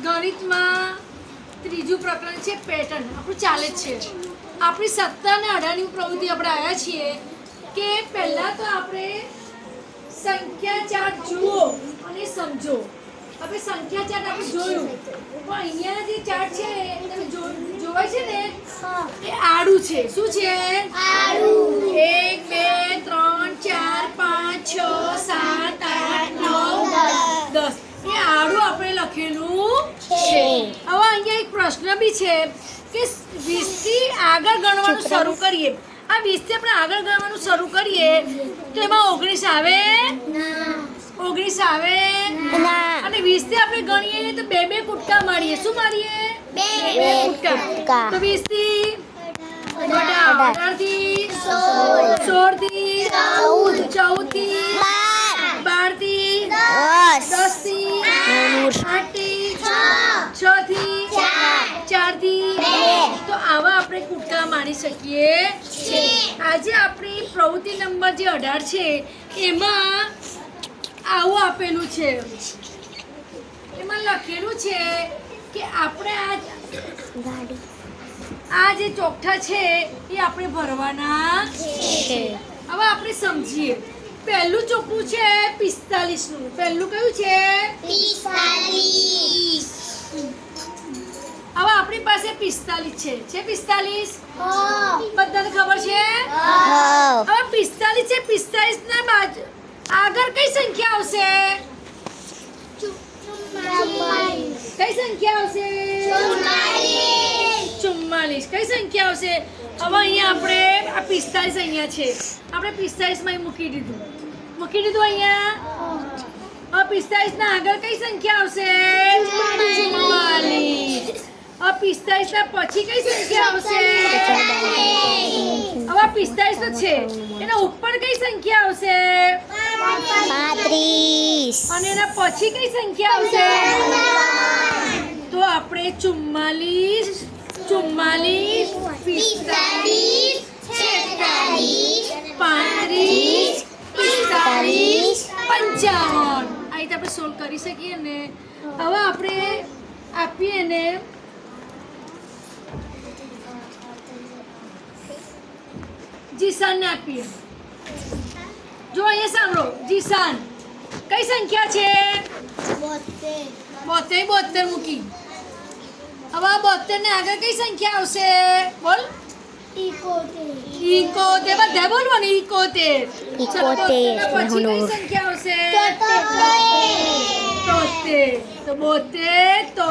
ગણિતમાં ત્રીજું પ્રકરણ છે પેટર્ન. આપણું ચાલે જ છે. આપણી 17 અને 18ની પ્રવૃત્તિ આપણે આવ્યા છીએ કે પહેલાં તો આપણે સંખ્યા ચાર્ટ જુઓ અને સમજો. આપણે સંખ્યા ચાર્ટ આપણે જોયું પણ અહીંયા જે ચાર્ટ છે તમે જોવાય છે ને એ આડું છે. શું છે? આડું. 1 2 3 4 5 6 7 8 9 10 એ આડું આપણે લખેલું છે. હવે અહીંયા એક પ્રશ્ન બી છે કે 20 થી આગળ ગણવાનું શરૂ કરીએ. આ 20 થી આપણે આગળ ગણવાનું શરૂ કરીએ તો એમાં 19 આવે? 19 આવે અને 20 થી આપણે ગણીએ તો બે બે કુટકા મારીએ. શું મારીએ? બે કુટકા. તો 20 થી 18 થી 16 થી 14 થી 12 થી 10 થી 8 થી 6 થી 4 થી 2 તો આવા આપણે કુટકા મારી શકીએ છીએ. આજે આપણી પ્રવૃત્તિ નંબર જે 18 છે એમાં આવું આપેલું છે. એમાં લખેલું છે કે આપણે આ જે ચોકઠા છે એ આપણે ભરવાના છે. હવે આપણે સમજીએ. પહેલું ચોકઠું છે 45 નું. પહેલું કયું છે? 45. હવે આપણી પાસે 45 છે. 45 બધાને ખબર છે? હવે 45 છે. 45 ના બાજુ આગળ કઈ સંખ્યા આવશે? કઈ સંખ્યા આવશે? 44. કઈ સંખ્યા આવશે? હવે અહીંયા આપણે આ 45 અહીંયા છે. આપણે 45 માં મૂકી દીધું અહીંયા. હવે 45 ના આગળ કઈ સંખ્યા આવશે? 44. હવે 45 ના પછી કઈ સંખ્યા આવશે? હવે 45 તો છે એના ઉપર કઈ સંખ્યા આવશે? 35. અને એના પછી કઈ સંખ્યા આવશે? તો આપણે 44 45 45 45 55 આ રીતે આપણે સોલ્વ કરી શકીએ ને. હવે આપણે આપીએ ને જીસાનને આપીએ. જો અહીંયા સાંભળો. જીસાન કઈ સંખ્યા છે? 72 મૂકી. હવે 72 ને આગળ કઈ સંખ્યા આવશે? બોલ. 71. બધા બોલવાનું. 71. પછી કઈ સંખ્યા આવશે? 73. તો 72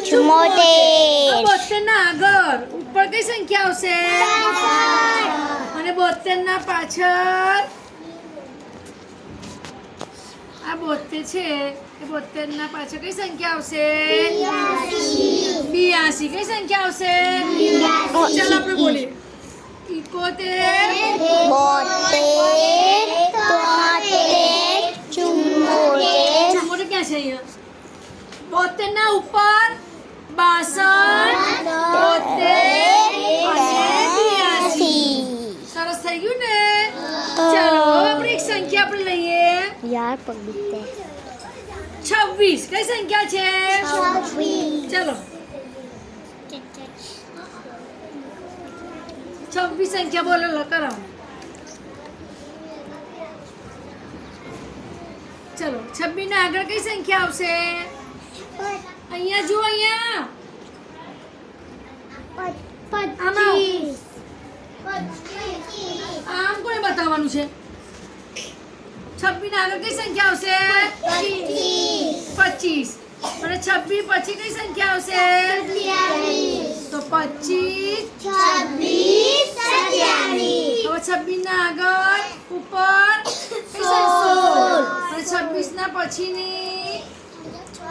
73 ના આગળ ઉપર કઈ સંખ્યા આવશે? અને 72 ના પાછળ આ 72 છે એ 72 ના પાછળ કઈ સંખ્યા આવશે? 82. કઈ સંખ્યા આવશે? ચાલો આપણે બોલીએ. 71 72 ક્યાં છે અહીંયા? 72 ના ઉપર 62 સરસ થઈ ગયું ને. ચાલો આપણે એક સંખ્યા આપણે લઈએ. 26. કઈ સંખ્યા છે? 26. ચલો 26 સંખ્યા બોલો કરાવો. ચલો 26 ના આગળ કઈ સંખ્યા આવશે? અહીંયા જુઓ. અહીંયા આમ કોને બતાવવાનું છે? 26 ના આગળ કઈ સંખ્યા આવશે? 25. અને 26 પછી કઈ સંખ્યા આવશે? તો 25 હવે 26 ના આગળ ઉપર 16 અને 26 ના પછીની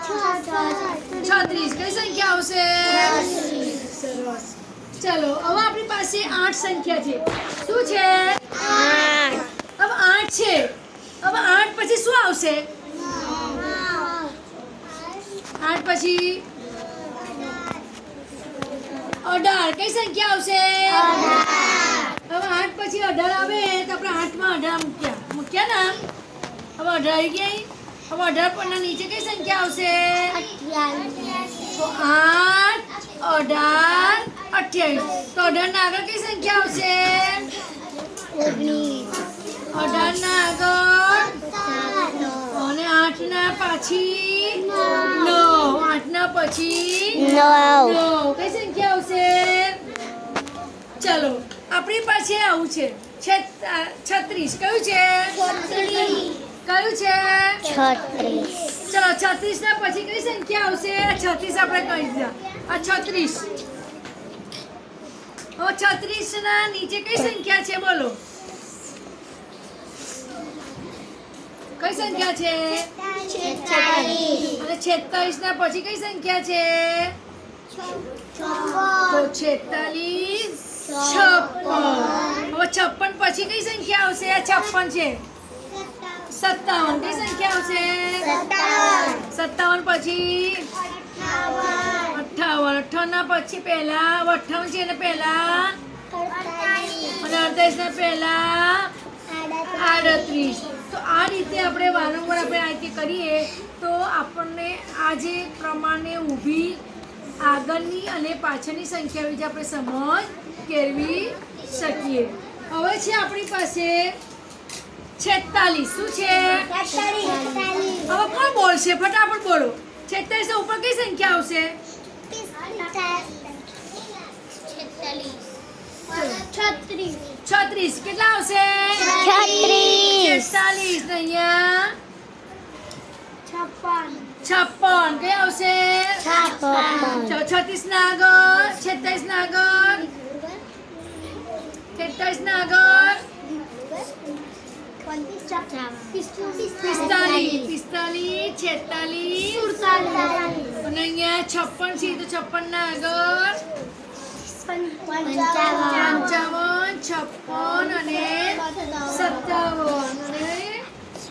36 કઈ સંખ્યા આવશે? સરસ. ચલો હવે આપણી પાસે 8 સંખ્યા છે. શું છે? 8. હવે 8 છે. હવે 8 પછી શું આવશે? 8 પછી 18. કઈ સંખ્યા આવશે? 18. હવે 8 પછી 18 આવે તો આપણે 8 માં 18 મૂક્યા ને. હવે 18 આવી ગઈ. હવે 18 પરના નીચે કઈ સંખ્યા આવશે? તો 8, 18, 28. તો 18 ના આગળ કઈ સંખ્યા આવશે? 18 ના આગળ અને 8 ના પછી 9. 8 ના પછી 9. કઈ સંખ્યા આવશે? ચલો આપણી પાસે આવું છે 36. કયું છે? કયું છે? 36. ચલો 36 ના પછી કઈ સંખ્યા આવશે? 36 આપણે કહી દીધા. આ 36. હવે 36 ના નીચે કઈ સંખ્યા છે બોલો? કઈ સંખ્યા છે? અને 46 ના પછી કઈ સંખ્યા છે? તો 46, 56. હવે 56 પછી કઈ સંખ્યા આવશે? આ 56 છે. 57 કઈ સંખ્યા આવશે? 57 પછી 58. 58 ના પછી પહેલા 58 છે ને પહેલા અને 38 ના પહેલા 38. તો આ રીતે આપણે વારંવાર આપણે આ રીતે કરીએ તો આપણને આ જે પ્રમાણે ઊભી આગળની અને પાછળની સંખ્યા વિશે આપણે સમજ કેળવી શકીએ. હવે છે આપણી પાસે 46. શું છે? હવે કોણ બોલશે? ફટાફટ બોલો. 46 ઉપર કઈ સંખ્યા આવશે? 36. કેટલા આવશે? 46. અહીંયા 56. કઈ આવશે? 36 ના આગળ 46 ના આગળ 46 ના આગળ 45, 46, 46, અને અહીંયા 56 છે તો 56 ના આગળ 55, 56 અને 57 અને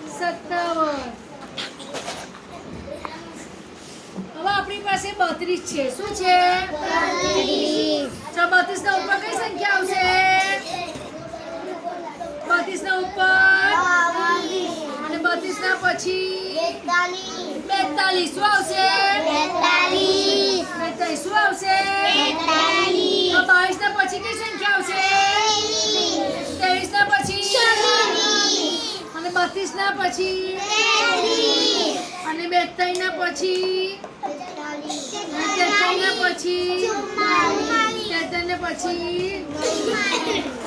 57. હવે આપણી પાસે 32 છે. શું છે? 32. ના ઉપર કઈ સંખ્યા આવશે? 32 ના ઉપર અને 32 ના પછી 42. શું આવશે? 42. શું આવશે? 22 ના પછી કઈ સંખ્યા આવશે? 23 ના પછી અને 32 ના પછી અને 42 ના પછી 43 ના પછી 43 ના પછી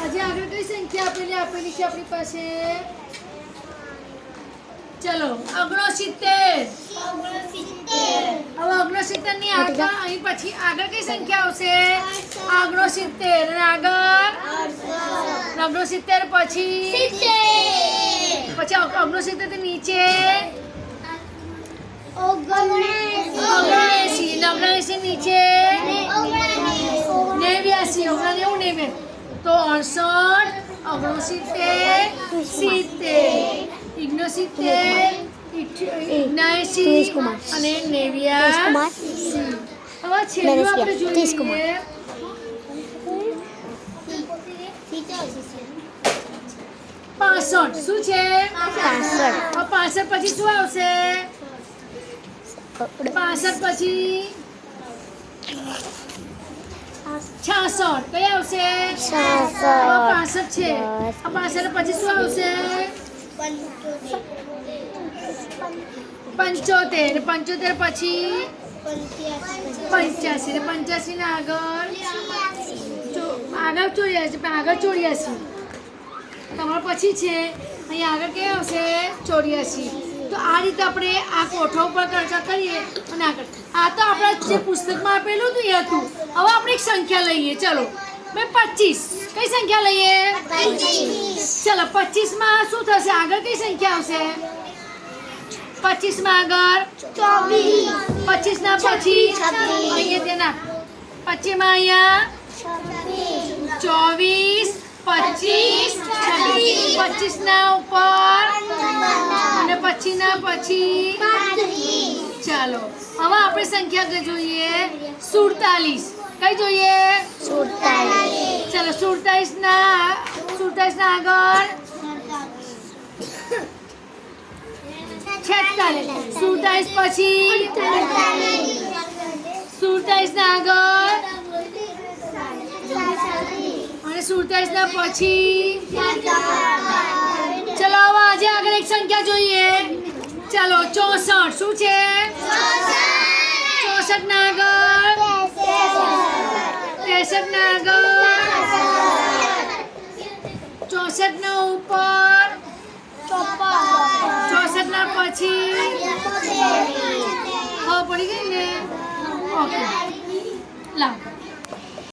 હજી આગળ કઈ સંખ્યા આપેલી છે આપણી પાસે? ચલો 69. હવે 69 ની આગળ અહીં પછી આગળ કઈ સંખ્યા આવશે? 69 અને આગળ 69 પછી 69 થી નીચે 79 નીચે 89. તો 68, 69, 70, 69, 79 અને 89. હવે છેલ્લું આપણે જોઈએ 65. શું છે? 65 પછી શું આવશે? 65 પછી 66. કઈ આવશે? 65 છે. 65 પછી શું આવશે? 75. 75 પછી 85. 85 ના આગળ 84. તમારા પછી છે અહીં આગળ કઈ આવશે? 84. તો આ રીતે આપણે આ કોઠા ઉપર ચર્ચા કરીએ અને આગળ આ તો આપણા જે પુસ્તકમાં આપેલું હતું એ હતું. હવે આપણે એક સંખ્યા લઈએ. ચલો 25. કઈ સંખ્યા લઈએ? 25. ચલો 25 માં શું થશે? આગળ કઈ સંખ્યા આવશે? 25 માં આગળ 24. 25 ના પછી અહીંયા તેના 25 માં અહીંયા 24, 25, 26 ના ઉપર અને પછી ના પછી ચાલો હવે આપણે સંખ્યા જોઈએ 47. કઈ જોઈએ? 47. ચાલો 47 ના આગળ 46 પછી 47 ના આગળ અને 47 ના પછી ચલો હવે આજે આગળ એક સંખ્યા જોઈએ ચલો 64 શું છે 64 ના આગળ 63 ના આગળ 64 ના ઉપર 64 ના પછી પડી ગઈ ને ઓકે લાવ